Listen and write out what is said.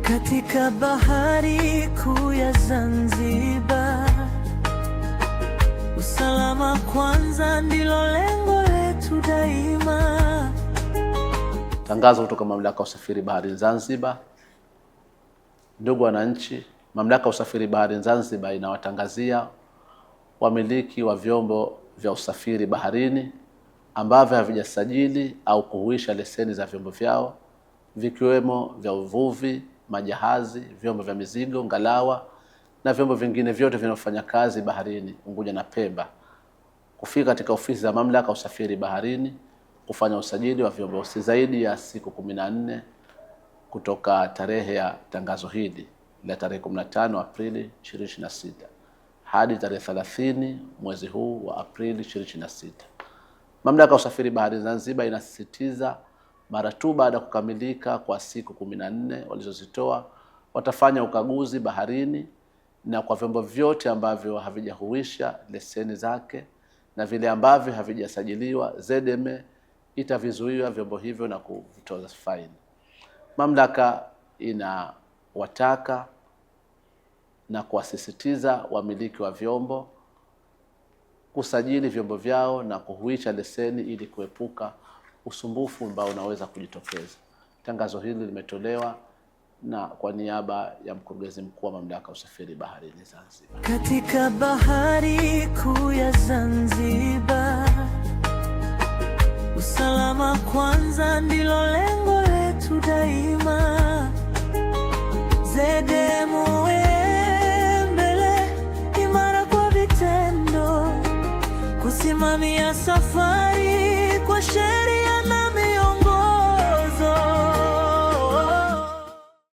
katika bahari kuu ya Zanzibar. Usalama kwanza ndilo lengo letu daima. Tangazo kutoka Mamlaka ya Usafiri Baharini Zanzibar. Ndugu wananchi, Mamlaka ya Usafiri Baharini Zanzibar inawatangazia wamiliki wa vyombo vya usafiri baharini ambavyo havijasajili au kuhuisha leseni za vyombo vyao, vikiwemo vya uvuvi, majahazi, vyombo vya mizigo, ngalawa na vyombo vingine vyote vinavyofanya kazi baharini Unguja na Pemba, kufika katika ofisi za Mamlaka ya Usafiri Baharini kufanya usajili wa vyombo si zaidi ya siku 14 kutoka tarehe ya tangazo hili la tarehe 15 Aprili 2026 hadi tarehe 30 mwezi huu wa Aprili 2026. Mamlaka ya Usafiri Baharini Zanzibar inasisitiza mara tu baada ya kukamilika kwa siku 14 walizozitoa, watafanya ukaguzi baharini na kwa vyombo vyote ambavyo havijahuisha leseni zake na vile ambavyo havijasajiliwa, ZMA itavizuia vyombo hivyo na kuvitoza faini. Mamlaka inawataka na kuwasisitiza wamiliki wa vyombo kusajili vyombo vyao na kuhuisha leseni ili kuepuka usumbufu ambao unaweza kujitokeza. Tangazo hili limetolewa na kwa niaba ya Mkurugenzi Mkuu wa Mamlaka ya Usafiri Baharini Zanzibar. Katika bahari kuu ya Zanzibar, usalama kwanza ndilo lengo letu daima. ZMA mbele, imara kwa vitendo, kusimamia safari kwa sheria.